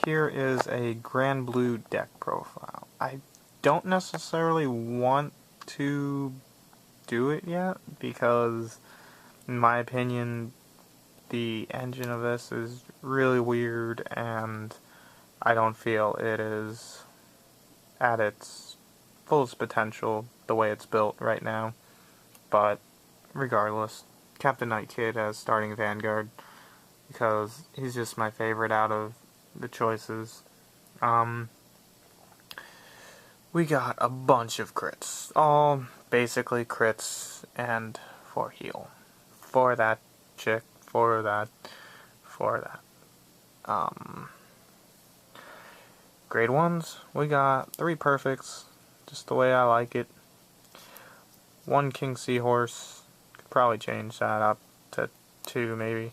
here is a Granblue deck profile. I don't necessarily want to do it yet because, in my opinion, the engine of this is really weird and I don't feel it is at its fullest potential the way it's built right now. But regardless, Captain Night Kid as starting Vanguard because he's just my favorite out of the choices. We got a bunch of crits, all basically crits and for heal. For that chick, for that. Grade 1s, we got 3 perfects, just the way I like it. 1 King Seahorse, could probably change that up to 2 maybe.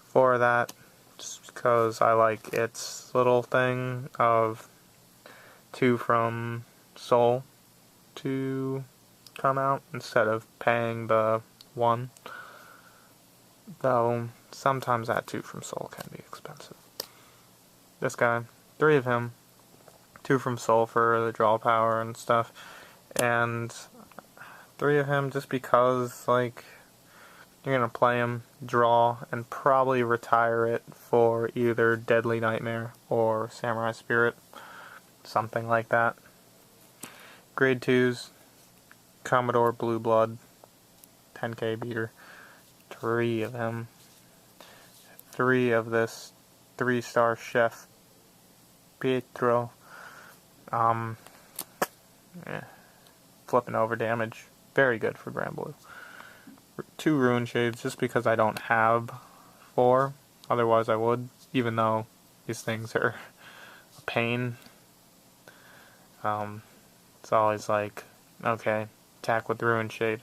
4 of that, just because I like its little thing of 2 from Soul to come out instead of paying the 1. Though sometimes that 2 from Soul can be expensive. This guy, 3 of him, 2 from Soul for the draw power and stuff, and 3 of him just because, like, you're gonna play him, draw, and probably retire it for either Deadly Nightmare or Samurai Spirit. Something like that. Grade 2s, Commodore Blue Blood, 10k beater. 3 of them. 3 of this 3-star Chef Pietro. Flipping over damage. Very good for Granblue. 2 Ruin Shades, just because I don't have 4. Otherwise I would, even though these things are a pain. It's always like, okay, attack with Ruin Shade.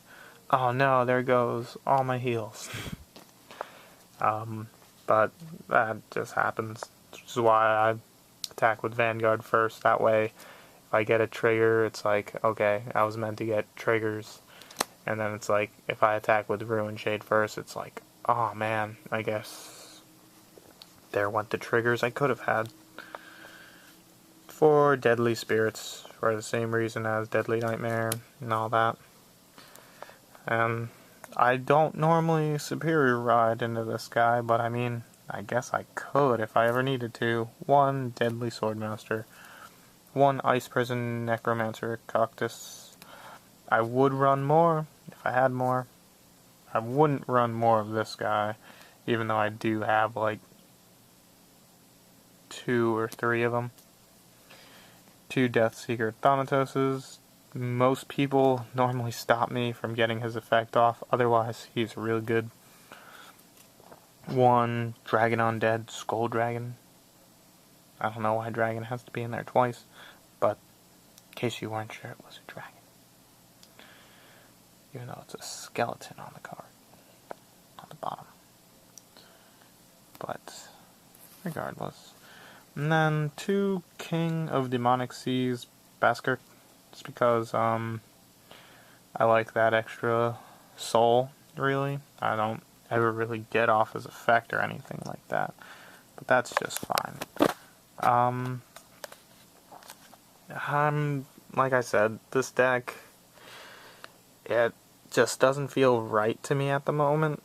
Oh no, there goes all my heals. But that just happens, which is why I attack with Vanguard first. That way, if I get a trigger, it's like, okay, I was meant to get triggers. And then it's like, if I attack with Ruin Shade first, it's like, oh man, I guess there went the triggers I could have had. 4 Deadly Spirits, for the same reason as Deadly Nightmare and all that. And I don't normally superior ride into this guy, but I mean, I guess I could if I ever needed to. 1 Deadly Swordmaster. 1 Ice Prison Necromancer Cactus. I would run more if I had more. I wouldn't run more of this guy, even though I do have like 2 or 3 of them. 2 Deathseeker Thanatoses. Most people normally stop me from getting his effect off, otherwise he's really good. 1 Dragon Undead Skull Dragon. I don't know why dragon has to be in there twice, but in case you weren't sure, it was a dragon. Even though it's a skeleton on the card, on the bottom. But, regardless. And then 2 King of Demonic Seas Basker, just because I like that extra soul, really. I don't ever really get off his effect or anything like that, but that's just fine. Like I said, this deck, it just doesn't feel right to me at the moment.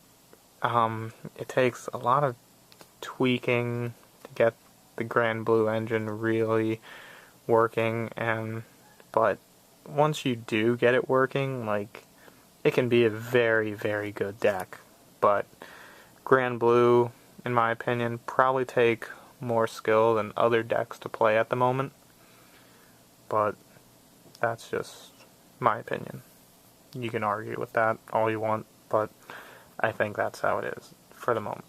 It takes a lot of tweaking to get the Granblue engine really working, but once you do get it working, like, it can be a very, very good deck. But Granblue, in my opinion, probably take more skill than other decks to play at the moment. But that's just my opinion. You can argue with that all you want, but I think that's how it is for the moment.